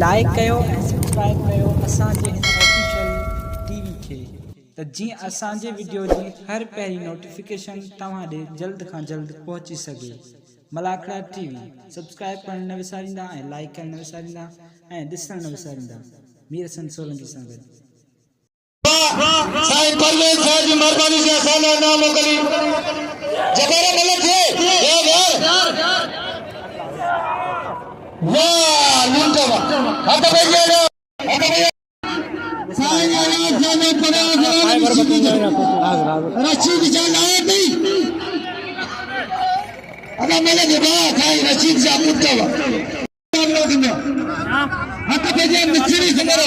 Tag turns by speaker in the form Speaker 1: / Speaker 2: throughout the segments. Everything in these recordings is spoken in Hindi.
Speaker 1: लाइक कयो ऐं सब्सक्राइब कयो असांजे हिन ऑफिशियल टीवी खे त जीअं असांजे वीडियो जी हर पहिरीं नोटिफिकेशन तव्हां ॾे जल्द खां जल्द पहुची सघे। मलाखड़ा टीवी सब्सक्राइब करण न विसारींदा ऐं लाइक करण न विसारींदा ऐं ॾिसण न विसारींदा। मीर हसन सोलंकी सां गॾु
Speaker 2: साईं परवेज़ साहब जी मेहरबानी से असांजा नाम मोकली जबारा मलक थे वाह लूटो हट भैया साईं आवाज जाने पड़े रशीद जान आए नहीं अगर मलक वाह साईं रशीद जा पुत्र हम लोग में हट भैया मिस्त्री समरो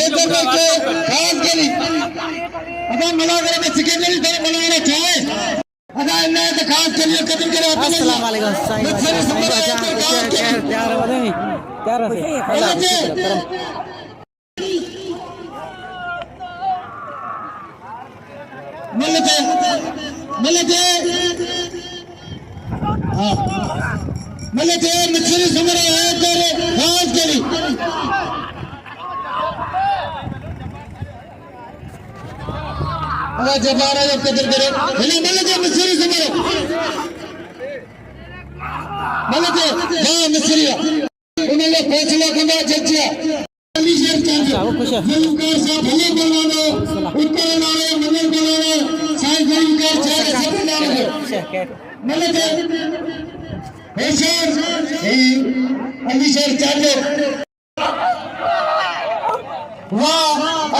Speaker 2: एक बार के खास गली अगर मलागरे में सेकेंडरी से मलागरे चाहे अगर इन्हें तो खास के लिए कदम करे
Speaker 1: अस्सलाम वालेकुम साईं प्यार वदे प्यार से
Speaker 2: मलते हां मलते मिस्त्री समरो एक करे खास गली अगर जबारा जब कदर करे हिने मलते मिस्त्री समरो मलते हां मिस्त्री उन्हें फैसला करना जजिया अली शेर चाचा जुल्फकार साहब भले बोलानो उत्तर नाले मंगल बोलानो साईं जुल्फकार चाहे सब नाले मलते हेशर अली शेर चाचा वाह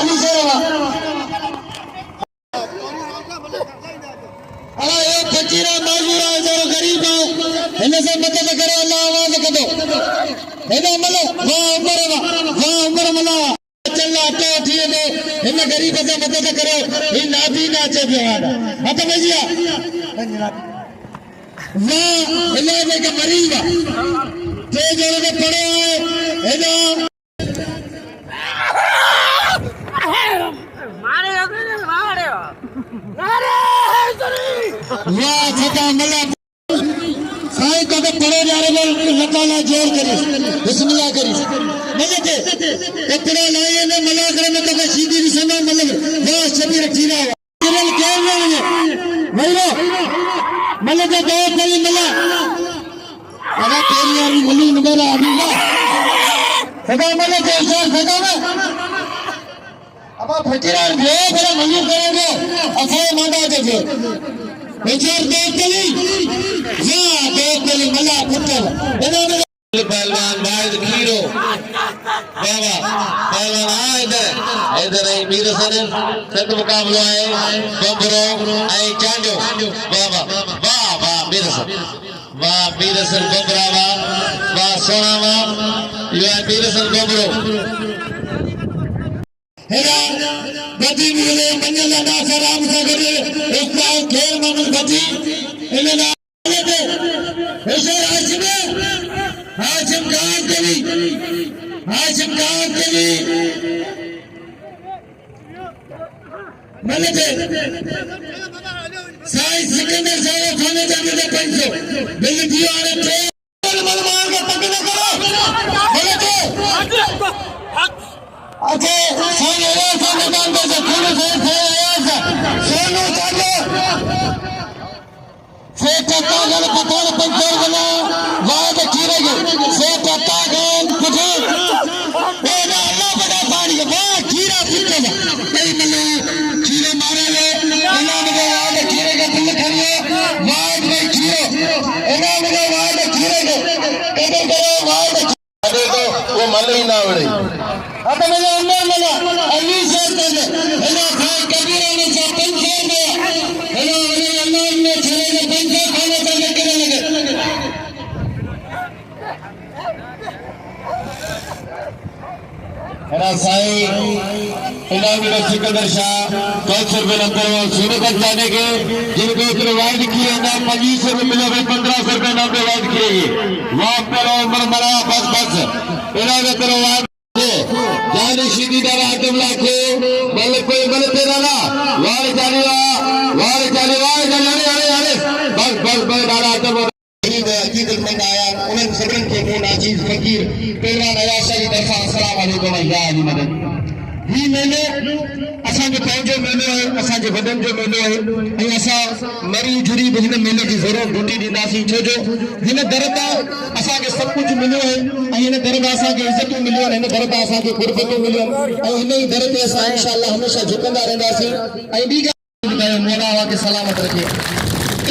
Speaker 2: अली शेर वाह अरे एक फकीरा माजूरा है जो गरीब है इन्हें से मदद करो अल्लाह आवाज करो इन्हें मलो वाह उमर मला चलना तो ठीक है इन्हें गरीब से मदद करो ये नाबी नाचे बिहाड़ा हट भैया वाह इन्हें के मरीज ते जोड़े के पड़े हैं इन्हें वाह छका मला साईं को तो पड़े जा रहे लताला जोर करी बिस्मिल्लाह करी मजे के कपड़ा लाए ने मला करे में तो सीधी दिशा में मतलब वाह शबीर ठीरा केवल क्या है भैरो मले के दो कली मला अरे तेरी यार मुली नगर आदीला सदा मले के सदा में अब फकीरा जो बड़ा मंजूर करेंगे असा मांगा दे बेचार दो कली मला पुत्र पहलवान वाहिद खीरो बाबा पहलवान इधर मीर हसन सद मुकाबलो है बबरो आई चांडो बाबा वाह वाह मीर हसन बबरा वाह सोना वाह यो मीर हसन बबरो हेरा बदी मुले मंजला ना सलाम सा करे एक खेल मन बदी इन्हें हाशिम खान कली मलते साईं सिकंदर साहब खाने जाने दे 500 बिल दियो आ रहे मलमान के पकड़ करो मलते अच्छे सोने दान दे सोनू चालो से टका गल पकड़ पंचर गला वाद खीरेगे से टका गल पकड़ ए ना अल्लाह बड़ा पानी वाह खीरा पिटेगा कई मले खीरे मारे ले इना में वाद खीरेगे पुल खड़िए वाद में खीरो इना में वाद खीरेगे कदर करो वाद अरे तो वो मल ही ना उड़े अब मेरे अंदर मला अली से तेरे इना भाई कबीर ने से पंचर में इना अल्लाह ने छेड़े पंचर खाने चलने के लगे है साईं इनाम में सिकंदर शाह 500 रुपए नंबर और सोने तक जाने के जिनको इतने वायद किए नाम 2500 रुपए मिले भाई 1500 रुपए नाम पे वायद किए वहां पर उम्र मरा बस इनाम में तेरा वायद जाने सीधी दारा आदम लाखो बल कोई बल तेरा ना वार जाने बस दारा आदम हकीकत में आया उन्हें सबन के नाजीज फकीर पहला नवासा जी सां अस्सलाम वालेकुम या अली मदद ही मेलो असांजो पंहिंजो मेलो आहे असांजे वॾनि जो मेलो आहे ऐं असां मरी जुड़ी बि हिन मेले जी ज़रूरु ड्यूटी ॾींदासीं छो जो हिन दर तां असांखे सभु कुझु मिलियो आहे ऐं हिन दर तां असांखे इज़तूं मिलियूं आहिनि हिन दर तां असांखे गुरबतूं मिलियूं आहिनि ऐं हिन ई दर ते असां इंशाअल्लाह हमेशह झुकंदा रहंदासीं ऐं ॿी ॻाल्हि मौला अव्हां खे सलामत रखे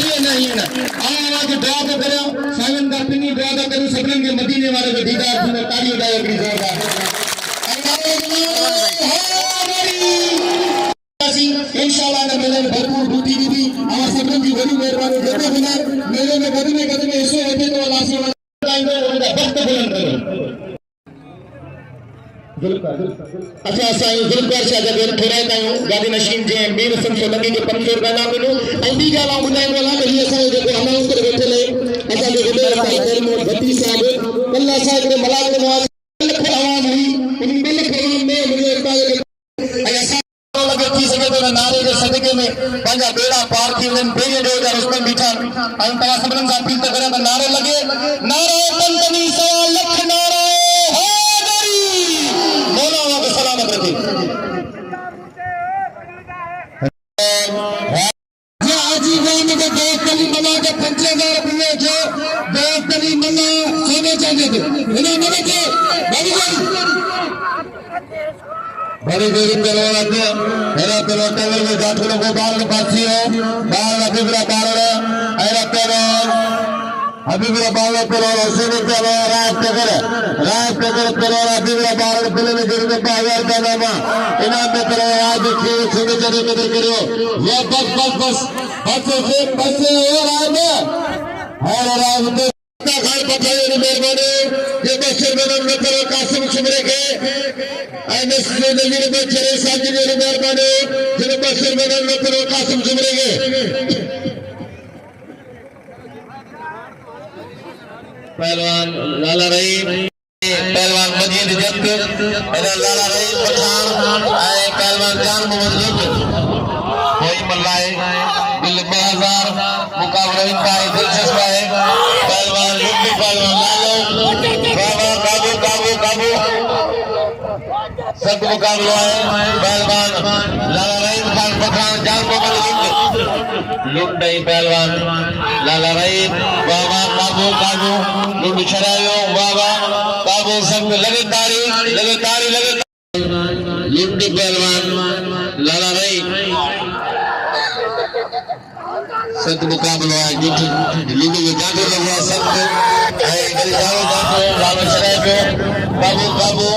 Speaker 2: ईअं न अव्हां खे दुआ थो करियां साईं खां पिनी दुआ था करियूं सभिनीनि खे मदीने वारे जो दीदार थींदो ताड़ियूं ॾायो हिकिड़ी ज़ोरदार इंशाअल्लाह इन मेले में भरपूर ड्यूटी दी अवां सभिनीनि जी वॾी महिरबानी जेको बि मेले में गॾ में हिस्सो वठे थो अलाह साईं उनजा वक़्त बुलंद कयो अच्छा साईं ज़ुल्फ़िकार शाह जा थोरा कयूं गादी नशीन जे मीर हसन सोलंकी खे 500 रुपया इनाम मिलो ऐं ॿी ॻाल्हि आउं ॿुधाईंदो हलां त हीअ असांजो जेको अनाउंस करे वेठल आहे असांजे वॾे भाई भती साहिब कल्ह असां हिकिड़े मलाक नवाज़ लख आवाम हुई उन 2 लख आवाम में मुंहिंजे उस्ताद ऐं असां लगे थी सके तो नारे जे सदके में पंहिंजा बेड़ा पार थी वञनि बेड़े ॾे जा रुस्तम बीठा ऐं तव्हां सभिनीनि सां अपील था करियां त नारो लॻे नारो पंतनी 1.25 लख नारो हैदरी मौला अव्हां खे सलामत रखे हाजी गाम के दोस्त अली मल्ला के 5000 रुपये जो दोस्त अली मल्ला सोने चाहिए थे इन्हें मैंने के बड़ी देरी करो आते मेरा पेलो टेबल में जाटुलो को बाहर पासी हो बाहर अभिप्रा बाहर ऐरा पेलो अभिप्रा बाहर पेलो रसूल पेलो रात पेलो अभिप्रा बाहर पेलो में गिर के 5000 का नामा इनाम में पेलो आज खेल छोटे छोटे कदर करो ये बस और आए और रात घर पठाए मेहरबानी ये बशर बनन में करो कासिम शुमरे के आने से नवीन में चले साजी ने मेहरबानी जिन बशर बनन में करो कासिम शुमरे के पहलवान लाला रहीम पहलवान मजीद जट लाला रहीम पठान आए पहलवान जान मोहम्मद कोई मल्लाए बिल 2000 मुकाबला इनका दिलचस्प है पहलवान लुट्टी पहलवान लालो बाबा काबू सब मुकाबला है पहलवान लाला रहीम खान पठान जान मोहम्मद लुट नहीं पहलवान लाला रहीम बाबा काबू लुट छड़ायो बाबा काबू सब लगे तारी लुट्टी पहलवान लाला रहीम सत मुकाबला है लिंग में जादू लगा सब है जाओ लालो छड़ायो काबू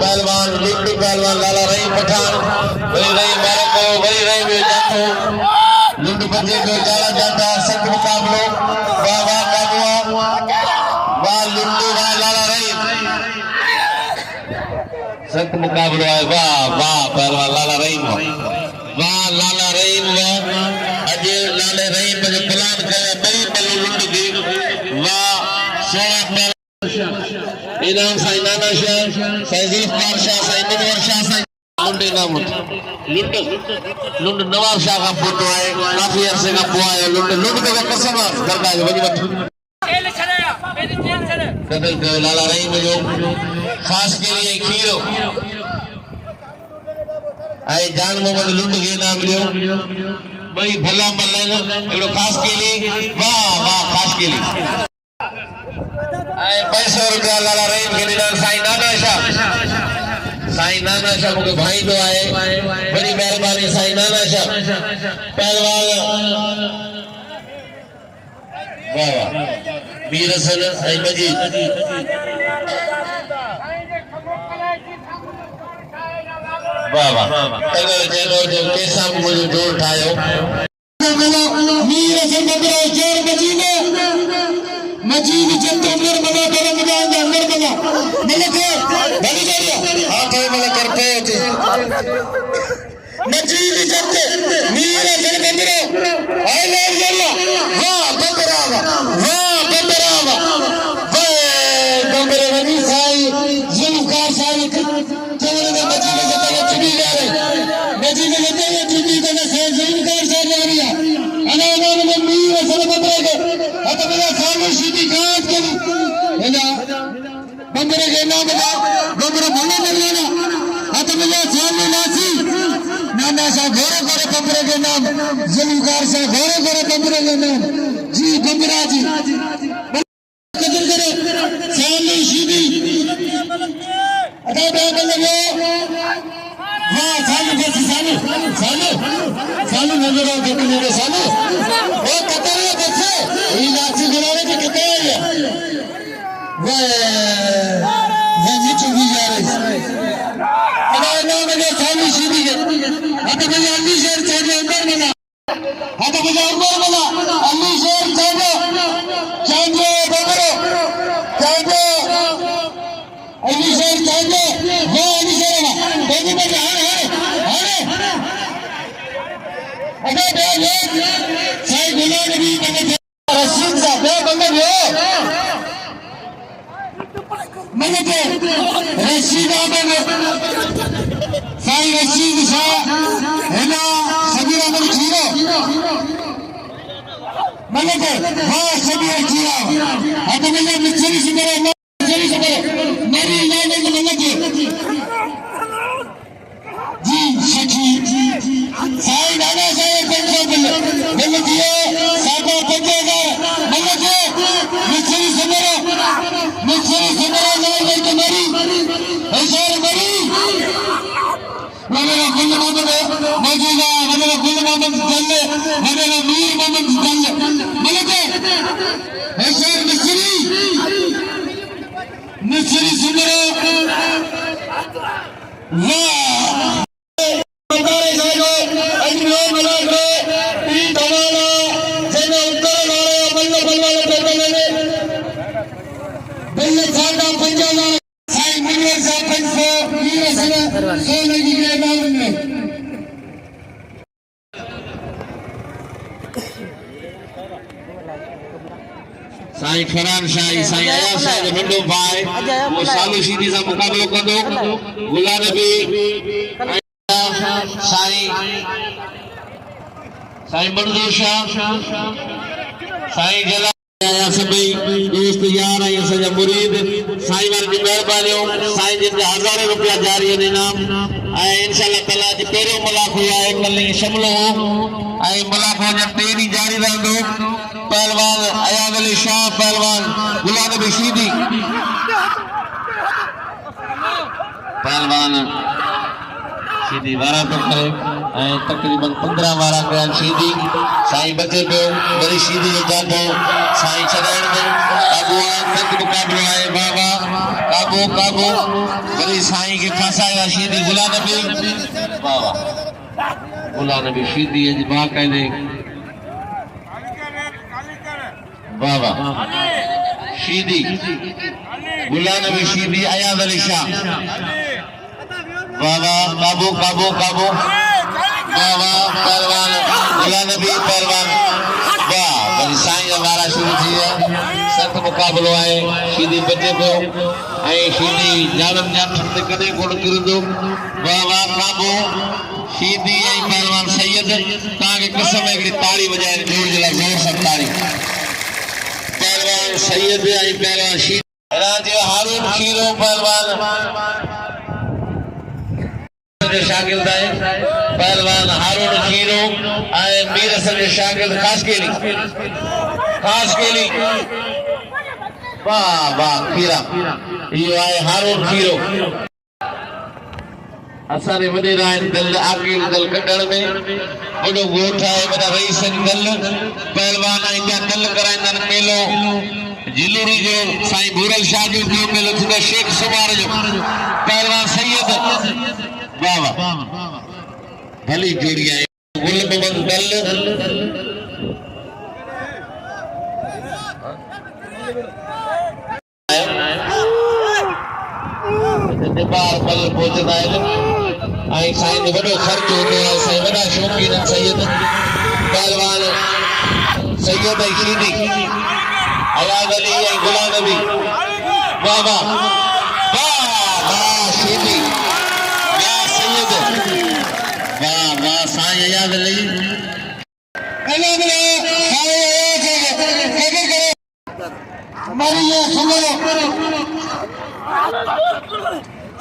Speaker 2: पहलवान लुट्टी पहलवान लाला रहीम पठान वही रही मारो को वही रही में जातो लुट बजे को जाला जाता सत मुकाबलो वाह काबू वाह लुट्टी वाह लाला रहीम सत मुकाबलो है वाह पहलवान लाला रहीम वाह लाला रहीम अज लाले रहीम जो प्लान करे बई बलू लुट दी वाह सोना इनाम साईं नाना शाह साईं ज़ुल्फ़िकार शाह साईं मनोहर शाह साईं मुंडे नाम लुंड नवाब शाह का पुत्र है काफी अरसे का पुआ है लुंड के कसम दरगाह वही वठ कदल के लाला रहीम जो खास के लिए खीरो आई जान मोहम्मद लुंड के नाम लियो भाई भला मल्ला एड़ो खास के लिए वाह खास के लिए आई 500 रुपया लाला रहीम के निदान साईं नाना शाह मुझे भाई जो आए बड़ी मेहरबानी साईं नाना शाह पहलवान वाह मीर हसन साईं मजीद वाह अगर जेलो जो कैसा मुझे जोड़ ठायो मीर हसन बगरा जोर मजीद जब अंदर बना करम जाएंगे अंदर बना मलक बड़ी जाइए हाथ में मलक करते होते मजीद जब मीर हसन बगरा आए ले जल्ला वाह बगरा वनी साई ज़ुल्फ़िकार साई चोर में मजीद जब चुनी जा रहे मजीद जब चुनी तो ना साई ज़ुल्फ़िकार साई जा रही है अनाम में मीर हसन बगरा के अब मेरा सामने सीधी काट के बंदरे के नाम बंदरे भले मिलना हाथ में सामने नासी नाना सा घोड़े घोड़े बंदरे के नाम जलूकार सा घोड़े घोड़े बंदरे के नाम जी बंदरा जी कदर करे सामने सीधी अदा बे लगे वाह सामने जैसे सामने नजर आओ देखो मेरे सामने वो कतर है देखो ये नाची गुलाबे के कतर है वाह नीचे भी जा रहे अदा नाम है सामने सीधी है हाथ में अली शेर चढ़े ऊपर बना हाथ में ऊपर बना अली शेर चढ़े बगरो चढ़े अली शेर चढ़े वो अली शेर ना बेबी बेटा हारे अबे बे साई गुलाम नबी बने रशीद साहब बे बंदे मैंने के रशीद आबे साई रशीद शाह है ना सबीर अहमद खीरो मैंने के वाह सबीर खीरा हाथ में मिक्सरी से मेरे मेरी लाने के मैंने के जी सखी साई नाना साहब बोले दिए सादा पंजेगा मैंने के मिक्सरी से मेरा लाल के मेरी ऐसा मेरी मैंने गुल मोहम्मद मौजूदा मैंने गुल मोहम्मद जल्ले मैंने नूर मोहम्मद जल्ले मैंने के ऐसा मिक्सरी से मेरा वाह साईं फरान शाही साईं आया साईं नंढो भाई वो सालू सीधी सां मुक़ाबिलो कंदो गुला नबी साईं मंजूर शाह साईं जला आया सभई दोस्त यार ऐं असांजा मुरीद साईं वारनि जी महिरबानियूं साईं जिन जा हज़ारे रुपया जारी आहिनि इनाम ऐं इंशाअल्लाह ताला अॼु पहिरियों मुलाक़ हुआ कल ईअं शमिलो हो ऐं मुलाक़ अञा 3 ॾींहं जारी रहंदो पहलवान अयाद अली शाह पहलवान गुलाम नबी शीदी पहलवान शीदी वारा तो करे ऐं तकरीबन 15 वारा कया शीदी साईं बचे पियो वरी शीदी जो जादो साईं छॾाइण में काबू तक मुक़ाबिलो आहे बाबा काबू वरी साईं खे फसाया शीदी गुलाम नबी बाबा गुलाम नबी शीदी जी बाक़ाइदे बाबा शीदी गुलाम नबी शीदी अयाद अली शाह बाबा काबू बाबा पहलवान गुलाम नबी पहलवान वाह वरी साईं जा वारा शुरू थी विया सख़्तु मुक़ाबिलो आहे शीदी बचे पियो ऐं शीदी जालम जा ठंड कॾहिं कोन किरंदो वाह काबू शीदी ऐं पहलवान सैयद तव्हांखे क़िस्म हिकिड़ी ताड़ी वॼाइणी जोर जे लाइ ज़ोर सां ताड़ी पहलवान सैयद ऐं पहलवान शीदी राजे हारून खीरो पहलवान शागिर्द है पहलवान हारून खीरो ऐं मीर हसन जे शागिर्द खास केली वाह खीरा इहो आहे हारून खीरो असांजे वॾेरा आहिनि दल आकेल दल कढण में वॾो ॻोठ आहे वॾा रईस दल पहलवान ईंदा दल कराईंदा आहिनि मेलो जिलूरी जो साईं भूरल शाह जो मेलो थींदो शेख सुमार जो पहलवान सैयद वाह भली जोड़ी आहे गुल मोहम्मद दल बार बल पहुंचदा आहिनि ऐं साईं जो वॾो ख़र्च हूंदो आहे साईं वॾा शौक़ीन आहिनि सैयद पहलवान सैयद ऐं शीदी अयाद अली ऐं गुलाम नबी वाह शीदी वाह साईं अयाद अली मारी सुनो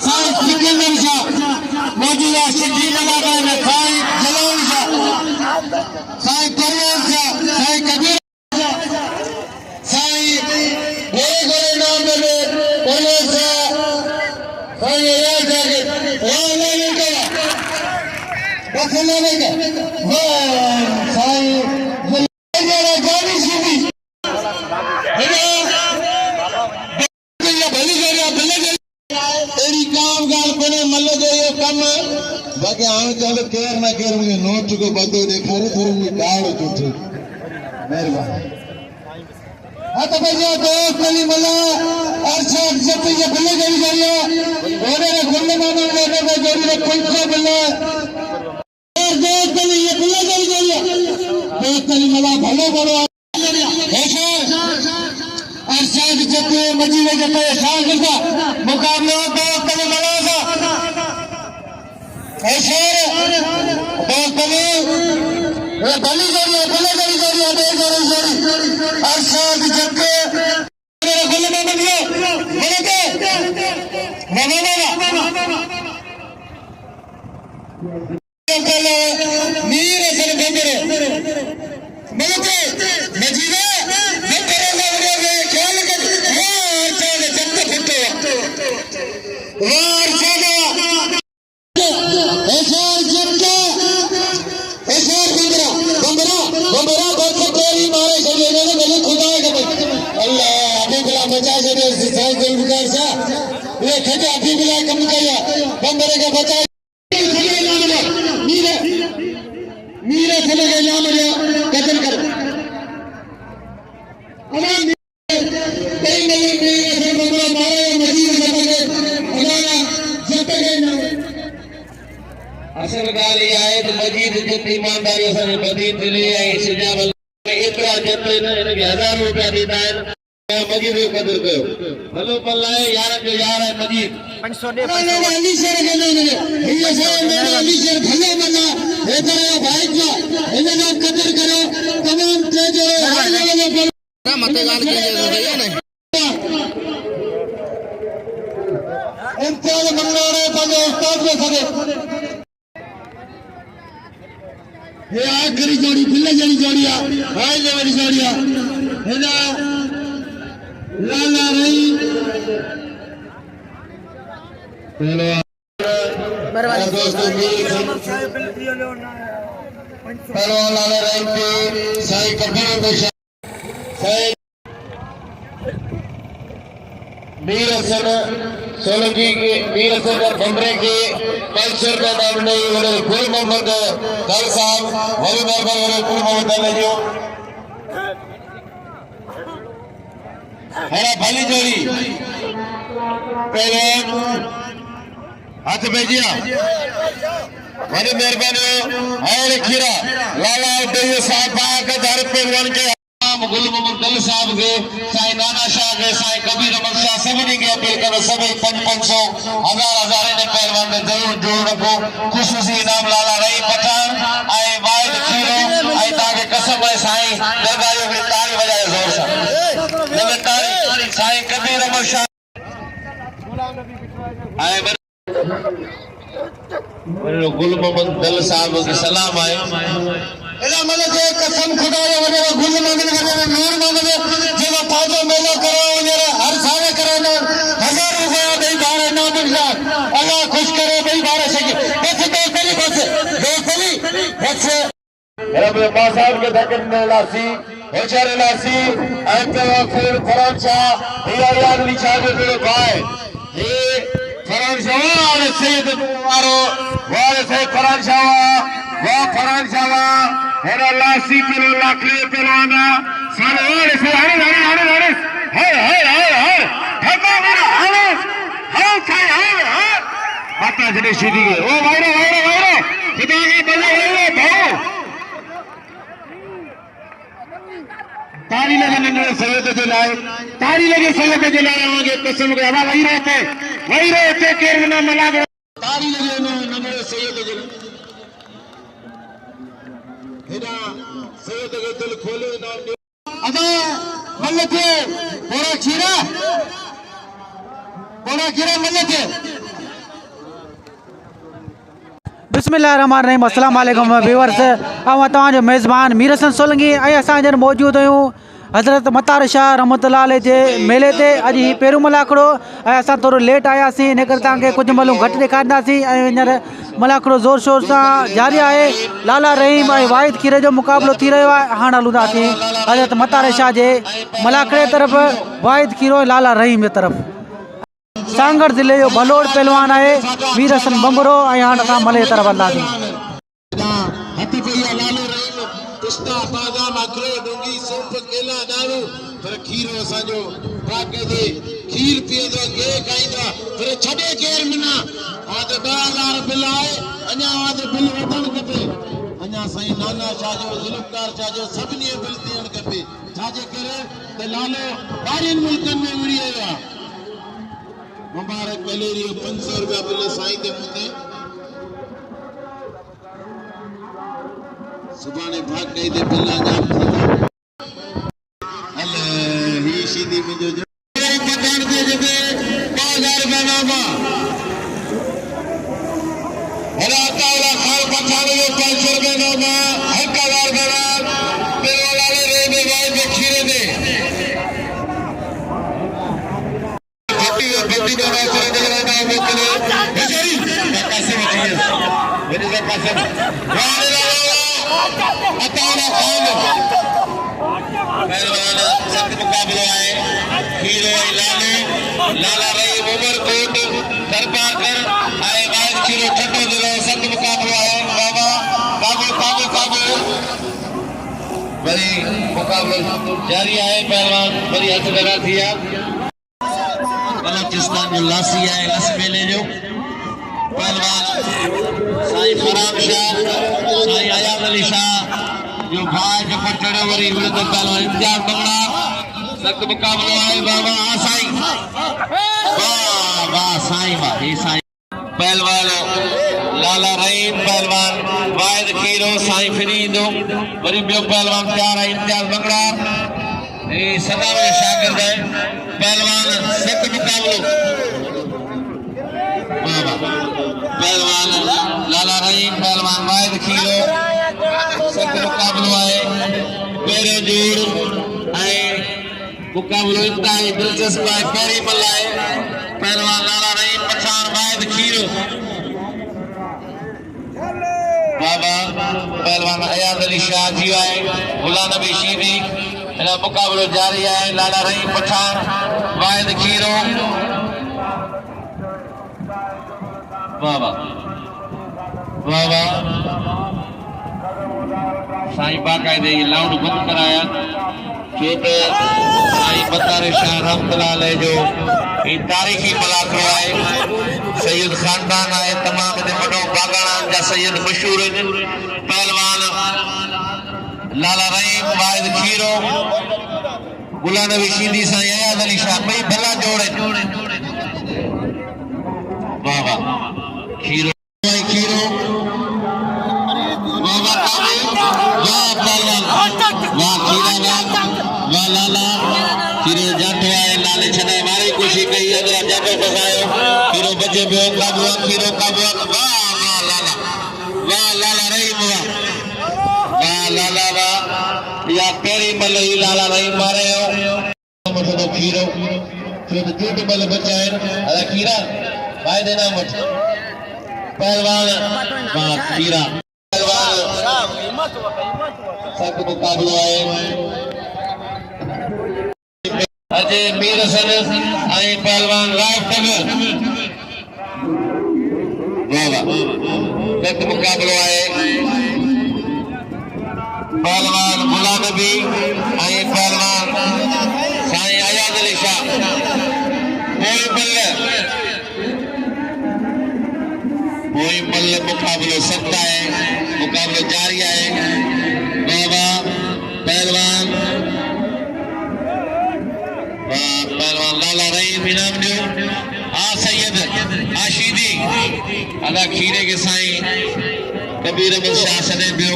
Speaker 2: साईं सिकंदर शाह मौजूदा सिंधी कलाकार में साईं जलाल शाह साईं परवेज शाह साईं कबीर साईं बड़े बड़े नाम में परवेज शाह साईं अयाज शाह के बखला नहीं का साईं जलाल जानी सीधी तेरी काम गाल कोने मल्लो जो ये कम बाकी आने चलो केयर ना केयर मुझे नोट को बदो देखा रे थोड़ी मुझे गाड़ चुटे मेहरबानी हाँ तो भाई जो दोस्त कली मल्ला अर्शद जब ये बल्ले जोड़ी जोड़िया ओने रे गुल्ले मानो ओने रे जोड़ी रे कुलचा बल्ले और दोस्त कली ये बल्ले जोड़ी जोड़िया दोस्त कली मल्ला भलो भलो ऐसा अर्शद जब मजीद जब शाह का मुकाबले दो कली मलाजा ऐसे दो कली ये बली जोड़िया बल्ले जोड़ी जोड़िया दो जोड़ी अर्शद जब मेरे गुल्ले में बनियो मेरे के मीर असल बंदरे मेरे के मजीदा मीरे चले गए नाम कतल कर असल गाल ये आहे त मजीद जित ईमानदारी सां बदीन दिले ऐं सिजाबल एतिरा जत हिनखे 1000 रुपया ॾींदा आहिनि मजीद जो क़दुरु कयो भलो पल आहे यारनि जो यार आहे मजीद 500 ॾे अली शेर कंदो हीअ साईं मेरा अली शेर भले मना हेतिरा भाई जा हिनजो क़दुरु करो तमामु टे जो ना मते ॻाल्हि कजे भैया न इम्तियाज़ मंगलाणे पंहिंजे उस्ताद में सॾे ये आखिरी जोड़ी बिल्ले जड़ी जोड़िया हाय जड़ी जोड़िया है ना लाला रही मेरे दोस्तों हेलो लाला रही के साईं कबीर को साईं मीर हसन सोलंकी के मीर हसन बंबरे के 500 रुपया दाम नहीं वाले गुल मोहम्मद दल साहब वली मेहरबान वाले गुल मोहम्मद दल जो है भली जोड़ी पहले हाथ भेजिया वली मेहरबान है खीरा लाला दे साहब का दर पहलवान के गुल मोहम्मद दल साहब के साईं नाना शाह के साईं कबीर अहमद शाह सभी के अपील करो सभी 500 1000 ने पहलवान में जरूर जोड़ रखो खुशूसी इनाम लाला रही पठान आए वाइद खीरो आए ताके कसम है साईं दरबारियों की ताली बजाए जोर से लेकिन ताली साईं कबीर अहमद शाह आए गुल मोहम्मद दल साहब के सलाम आए एला मने जे कसम खुदा जो वने गुल मोहम्मद वने नूर मोहम्मद जेवा ताजो मेलो करो जरा हर साल करो ना 1000 रुपया दे बारे ना मिलना अल्लाह खुश करे भाई बारे से बस दो कली बस रब मां साहब के धकन में लासी होचार लासी अंत फिर फरान शाह हिया याद लिखा दे तेरे भाई ये फरान शाह और सैयद मारो वाले से फरान शाह वाह फरान शाह हेरा लासी किलो लाखले पहलवाना सारे वाले से हरे ठगा मेरा हरे माता जने सीधी गए ओ वायरो खुदा के बल्ले भाऊ तारी लगे नन्हे सैयद के लाए तारी लगे सैयद के लाए आगे कसम के हवा वही रहते केरना मला तारी लगे नन्हे सैयद के हेरा सैयद के दिल खोले ना अदा मल्ले के पूरा खीरा थोड़ा खीरा मजे थे
Speaker 3: बिस्मिल्लाहिर्रहमानिर्रहीम अस्सलाम वालेकुम व्यूअर्स तव्हांजो मेज़बान मीर हसन सोलंकी ऐं असां हींअर मौजूदु आहियूं हज़रत मतार शाह रहमतुल्लाह अलैह जे मेले ते। अॼु ही पहिरियों मलाखड़ो ऐं असां थोरो लेट आयासीं, इन करे तव्हांखे कुझु मालूम घटि ॾेखारींदासीं। ऐं हींअर मलाखड़ो ज़ोर शोर सां जारी आहे। लाला रहीम ऐं वाहिद खीर जो मुक़ाबिलो थी रहियो आहे। हाणे हलूंदासीं हज़रत मतार शाह जे मलाखड़े तरफ़, वाहिद खीरो ऐं लाला रहीम जे तरफ़। सांगड़ ज़िले जो भलोड़ पहलवान आहे मीर हसन बंबरो ऐं हाणे असां मले तरफ़ हलंदासीं।
Speaker 2: हथ पई लालो रहीम पिस्ता बादाम अखरोट डूंगी सूप केला दारू पर खीरो असांजो पाके जे खीर पींदो के खाईंदो पर छॾे केर मिना आ त 2000 बिल आहे अञा आ त बिल वधण खपे अञा साईं नाना शाह जो ज़ुल्फ़कार शाह जो सभिनी बिल थियण खपे छाजे करे त लालो ॿारहंनि मुल्कनि में विड़ी वियो आहे। मुबारक कलेरी 500 रुपया बिल साईं ते मुते सुभाणे भाग कई दे बिल्ला जाम थी हल ही सीधी मुझे जो पकड़ दे जबे 2000 बनावा हला काला खाल पछाड़े 500 रुपए नोमा 1000 बना तेरे वाले रे में भाई के खीरे दे बेटी का नाम से जरा नाम बोले बेचारी कैसे बची है मेरे से पास अताना पहलवान सख्त मुकाबला है खीरो लाला रहीम उमरकोट दरबार कर आए वाहिद खीरो छठो जिलो सख्त मुकाबला है बाबा काबू काबू काबू वरी मुकाबलो जारी है। पहलवान वरी हथ लगा दिया बलोचिस्तान जो लासी है लस मेले जो पहलवान साईं फराम शाह साईं आयाद अली शाह जो भाई के पटड़े वरी विरुद्ध पहलवान इम्तियाज बंगला सख्त मुकाबलो है बाबा साईं वाह वाह साईं वाह हे साईं पहलवान लाला रहीम पहलवान वाहिद खीरो साईं फरीदो वरी बियो पहलवान तैयार है इम्तियाज बंगला ए सदा में शागिर्द है पहलवान सख्त मुकाबलो पहलवान लाला रहीम पहलवान वाहिद खीरो सख्त मुकाबलो है पेरे जोड़ मुकाबलो इंतहाई दिलचस्प है। पेरी मल्लाए पहलवान लाला रहीम पठान वाहिद खीरो बाबा पहलवान आयाद अली शाह जी है गुलाम नबी शीदी मुकाबलो जारी है। लाला रहीम पठान वाहिद खीरो बाबा बाबा साईं बाकायदे लाउड बंद कराया छो त साईं मतार शाह रहमतुल्लाह अलैह जो ये तारीखी मलाखड़ो है। सैयद खानदान है तमाम दे वडो बागाना जा सैयद मशहूर पहलवान लाला रहीम वाहिद खीरो गुलाम नबी शीदी साईं आयाद अली शाह भाई भला जोड़े बाबा खीरो खीरो बाबा वाह पहलवान वाह खीरा वाह लाला खीरो जातो है लाले छने मारी कोशिश कई अगला जातो फसायो खीरो बचे बियो काबू वाह लाला रहीम वाह लाला वाह या पेरी मल ही लाला रहीम मारे हो मतलब खीरो जो तो झूठ मल बचाए अरे खीरा भाई देना मत पहलवान वाह खीरा पहलवान सख्त मुकाबला है अजय मीर हसन आई पहलवान राव टगर वाह सख्त मुकाबला है। पहलवान गुलाम नबी आई पहलवान साईं आयाद अली शाह कोई मल्ल मुकाबलो सकता है मुकाबलो जारी है। बाबा पहलवान पहलवान लाला रहीम इनाम दो आ सैयद आशीदी अदा खीरे के साईं कबीर अहमद शाह सदे पियो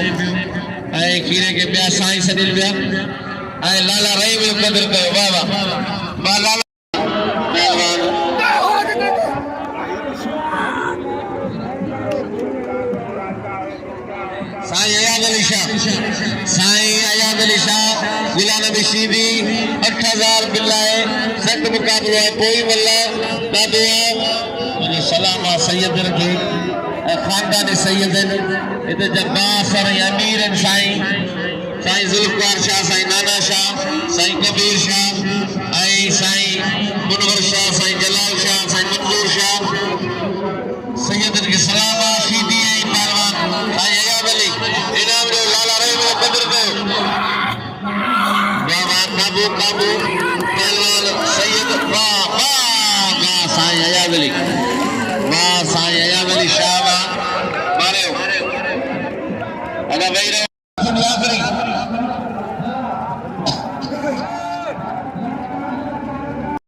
Speaker 2: ऐं खीरे के ॿिया साईं सॾियल पिया ऐं लाला रहीम जो कदुरु कयो। वाह वाह वाह लाला पहलवान 15,000 बिल्ला है सख्त मुकाबलो है कोई वल्ला दादो मुझे सलाम आ सैयद रखे खानदान सैयदन इते जब्बास और अमीर साईं साईं जुल्फकार शाह साईं नाना शाह साईं कबीर शाह आई साईं मुनवर शाह साईं जलाल शाह साईं मंजूर शाह सैयदन के सलाम आशीदी है पहलवान साईं अयाब अली इनाम जो लाला रहे में कदर को बाबा काबू पहलवान सैयद वाह वाह साईं अयाब अली